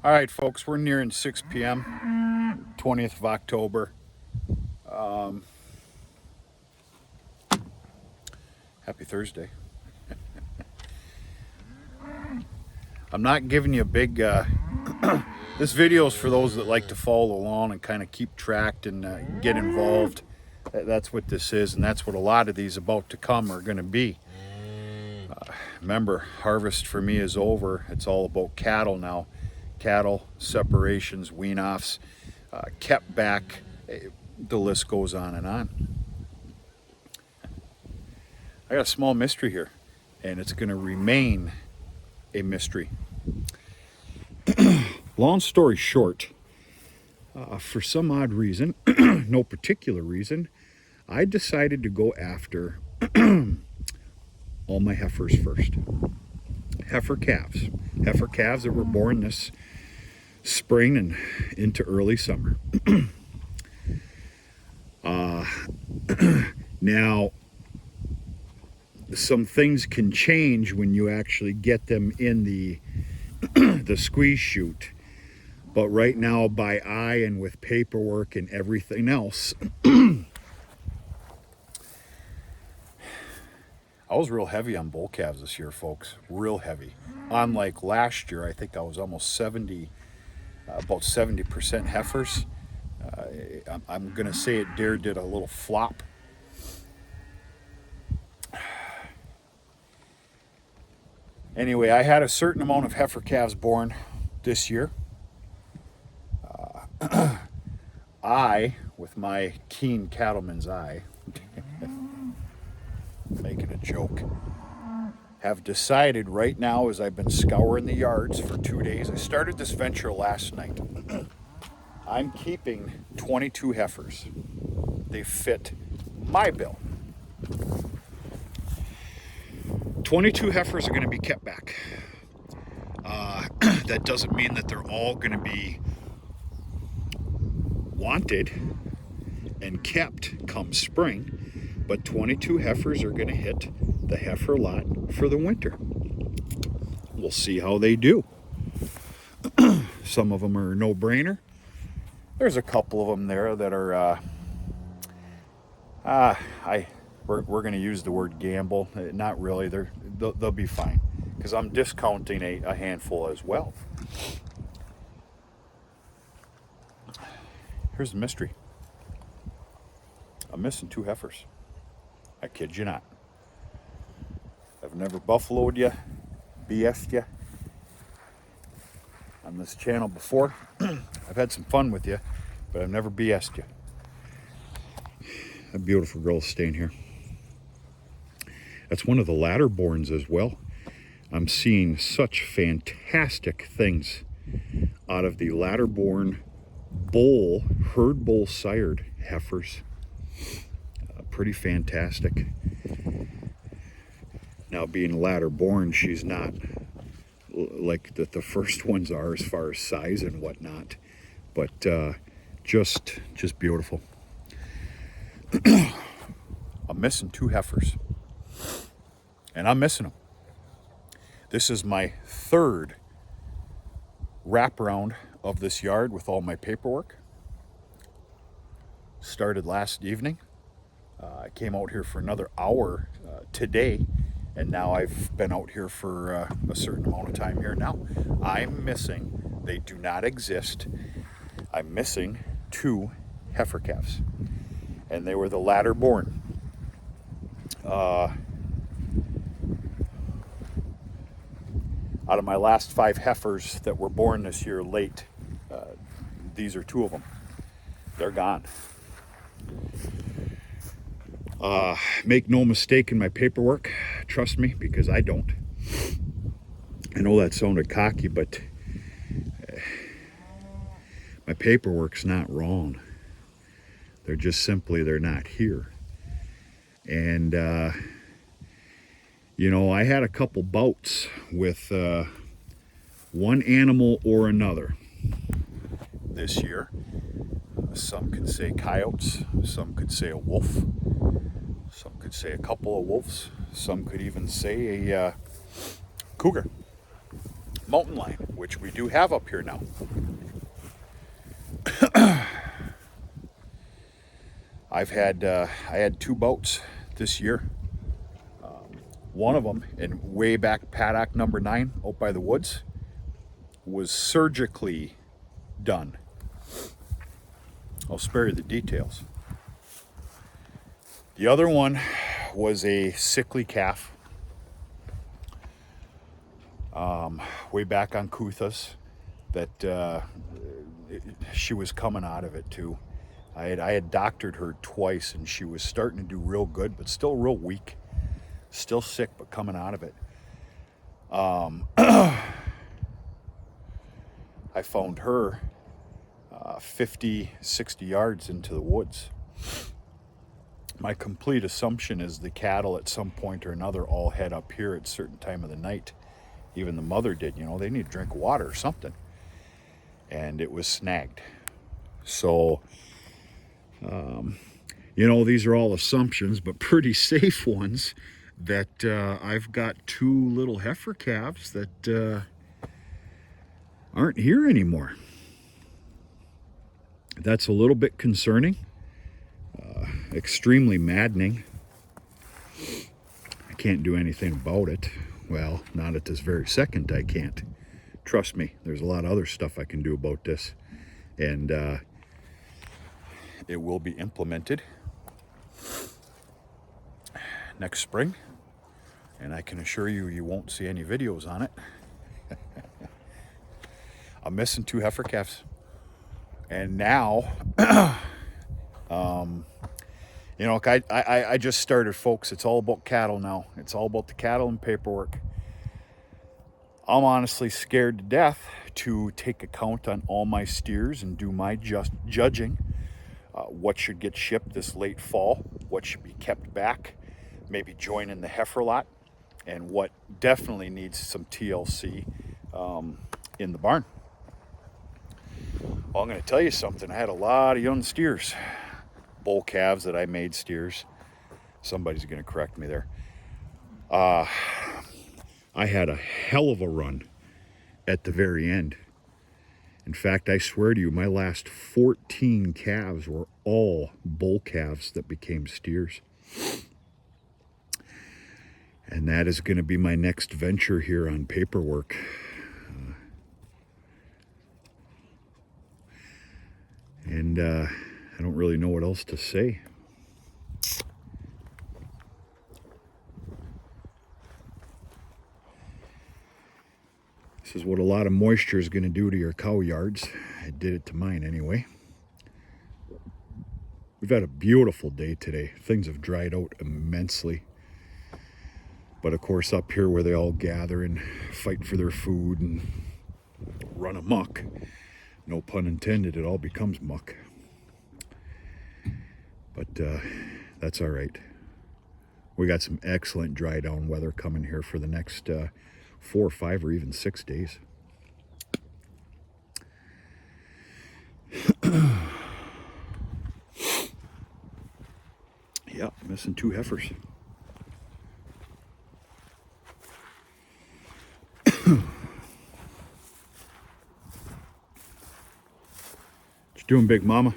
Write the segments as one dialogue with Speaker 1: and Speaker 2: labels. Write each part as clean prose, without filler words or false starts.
Speaker 1: All right, folks, we're nearing 6 p.m., 20th of October. Happy Thursday. I'm not giving you a big... this video is for those that like to follow along and kind of keep track and get involved. That's what this is, and that's what a lot of these about to come are going to be. Remember, harvest for me is over. It's all about cattle now. Cattle, separations, wean-offs, kept back. The list goes on and on. I got a small mystery here, and it's going to remain a mystery. Long story short, for some odd reason, no particular reason, I decided to go after all my heifers first. Heifer calves. Heifer calves that were born this spring and into early summer. Now, some things can change when you actually get them in the the squeeze chute. But right now, by eye and with paperwork and everything else, I was real heavy on bull calves this year, folks. Real heavy. Unlike last year, I think I was almost 70, about 70% heifers. I'm going to say it did a little flop. Anyway, I had a certain amount of heifer calves born this year. I, with my keen cattleman's eye, making a joke, have decided right now, as I've been scouring the yards for 2 days, I started this venture last night. I'm keeping 22 heifers. They fit my bill. 22 heifers are going to be kept back. That doesn't mean that they're all going to be wanted and kept come spring, but 22 heifers are going to hit the heifer lot for the winter. We'll see how they do. Some of them are no-brainer. There's a couple of them there that are we're going to use the word gamble. Not really. They'll be fine, because I'm discounting a handful as well. Here's the mystery. I'm missing 2 heifers. I kid you not. I've never buffaloed you, BS'd you on this channel before. I've had some fun with you, but I've never BS'd you. A beautiful girl staying here. That's one of the latter borns as well. I'm seeing such fantastic things out of the latter born bull, herd bull sired heifers. Pretty fantastic. Now, being latter born, she's not like the first ones are as far as size and whatnot, but just beautiful. I'm missing 2 heifers, and I'm missing them. This is my 3rd wraparound of this yard with all my paperwork. Started last evening. I came out here for another hour today, and now I've been out here for a certain amount of time here now. I'm missing, they do not exist, I'm missing 2 heifer calves, and they were the latter born. Out of my last 5 heifers that were born this year late, these are 2 of them. They're gone. Make no mistake in my paperwork. Trust me, because I don't. I know that sounded cocky, but my paperwork's not wrong. They're just simply, they're not here. And, you know, I had a couple bouts with one animal or another this year. Some could say coyotes, some could say a wolf, some could say a couple of wolves, some could even say a cougar. mountain lion, which we do have up here now. I had 2 boats this year. One of them, in way back paddock number 9 out by the woods, was surgically done. I'll spare you the details. The other one was a sickly calf, way back on Kuthas, that she was coming out of it too. I had doctored her twice, and she was starting to do real good, but still real weak. Still sick, but coming out of it. I found her 50, 60 yards into the woods. My complete assumption is the cattle at some point or another all head up here at a certain time of the night. Even the mother did, you know, they need to drink water or something. And it was snagged. So, you know, these are all assumptions, but pretty safe ones, that I've got 2 little heifer calves that aren't here anymore. That's a little bit concerning, extremely maddening. I can't do anything about it. Well, not at this very second, I can't. Trust me, there's a lot of other stuff I can do about this. And it will be implemented next spring. And I can assure you, you won't see any videos on it. I'm missing 2 heifer calves. And now, you know, I just started, folks. It's all about cattle now. It's all about the cattle and paperwork. I'm honestly scared to death to take account on all my steers and do my just judging. What should get shipped this late fall, what should be kept back, maybe join in the heifer lot, and what definitely needs some TLC in the barn. Well, I'm going to tell you something. I had a lot of young steers, bull calves that I made steers. Somebody's going to correct me there. I had a hell of a run at the very end. In fact, I swear to you, my last 14 calves were all bull calves that became steers. And that is going to be my next venture here on paperwork. And I don't really know what else to say. This is what a lot of moisture is going to do to your cow yards. It did it to mine anyway. We've had a beautiful day today. Things have dried out immensely. But of course, up here where they all gather and fight for their food and run amok, no pun intended, it all becomes muck. But that's all right. We got some excellent dry down weather coming here for the next 4 or 5 or even 6 days. Yeah, missing 2 heifers. What you doing, Big Mama?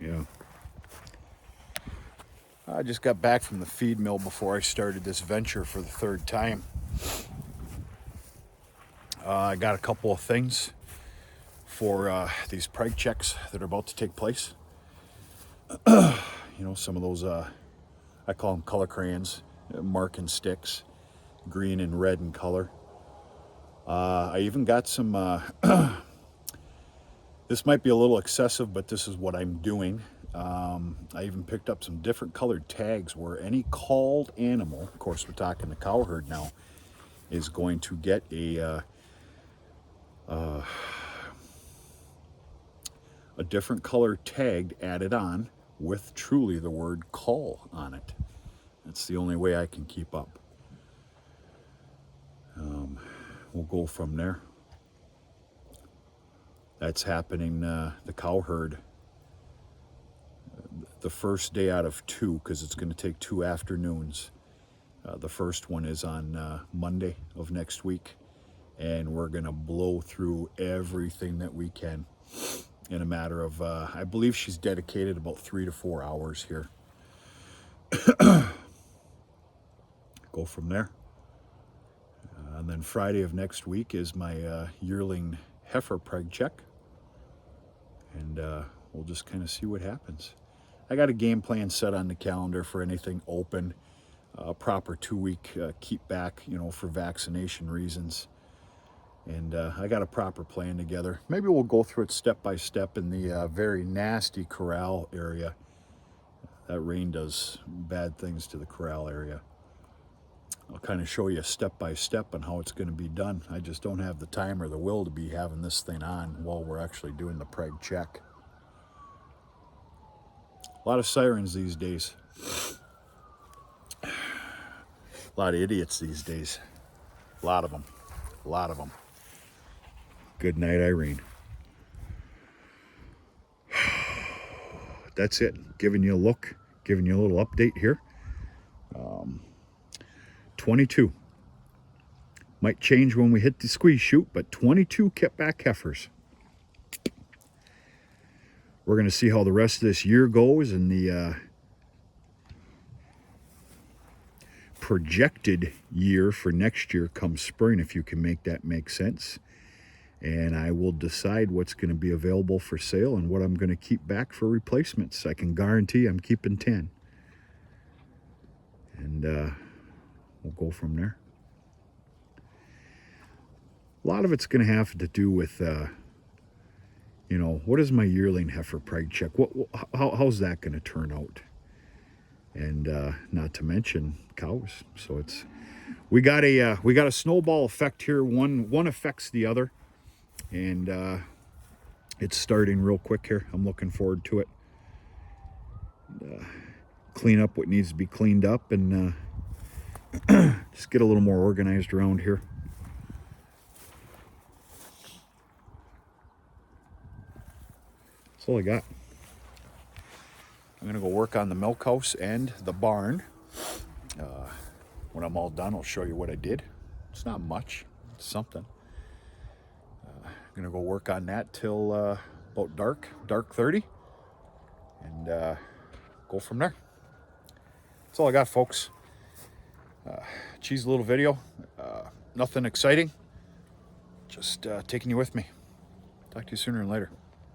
Speaker 1: Yeah. I just got back from the feed mill before I started this venture for the 3rd time. I got a couple of things for these price checks that are about to take place. You know, some of those, I call them color crayons, marking sticks, green and red in color. I even got some, this might be a little excessive, but this is what I'm doing. I even picked up some different colored tags where any called animal, of course we're talking the cow herd now, is going to get a different color tag added on with truly the word call on it. That's the only way I can keep up. We'll go from there. That's happening, the cow herd, the first day out of 2, because it's going to take 2 afternoons. The first one is on Monday of next week, and we're going to blow through everything that we can in a matter of, I believe she's dedicated about 3 to 4 hours here. Go from there. And then Friday of next week is my yearling heifer preg check, and we'll just kind of see what happens. I got a game plan set on the calendar for anything open, a proper 2-week keep back, you know, for vaccination reasons. And I got a proper plan together. Maybe we'll go through it step by step in the very nasty corral area. That rain does bad things to the corral area. I'll kind of show you step by step on how it's going to be done. I just don't have the time or the will to be having this thing on while we're actually doing the preg check. A lot of sirens these days. A lot of idiots these days. A lot of them. A lot of them. Good night, Irene. That's it. Giving you a look. Giving you a little update here. 22. Might change when we hit the squeeze chute, but 22 kept back heifers. We're going to see how the rest of this year goes, and the projected year for next year comes spring, if you can make that make sense. And I will decide what's going to be available for sale and what I'm going to keep back for replacements. I can guarantee I'm keeping 10. And we'll go from there. A lot of it's going to have to do with, you know, what is my yearling heifer preg check? How's that going to turn out? And not to mention cows. So it's we got a snowball effect here. One affects the other, and it's starting real quick here. I'm looking forward to it. Clean up what needs to be cleaned up, and just get a little more organized around here. That's all I got. I'm gonna go work on the milk house and the barn. When I'm all done, I'll show you what I did. It's not much, it's something. I'm gonna go work on that till about dark 30, and go from there. That's all I got, folks. Cheesy little video, nothing exciting, just taking you with me. Talk to you sooner and later.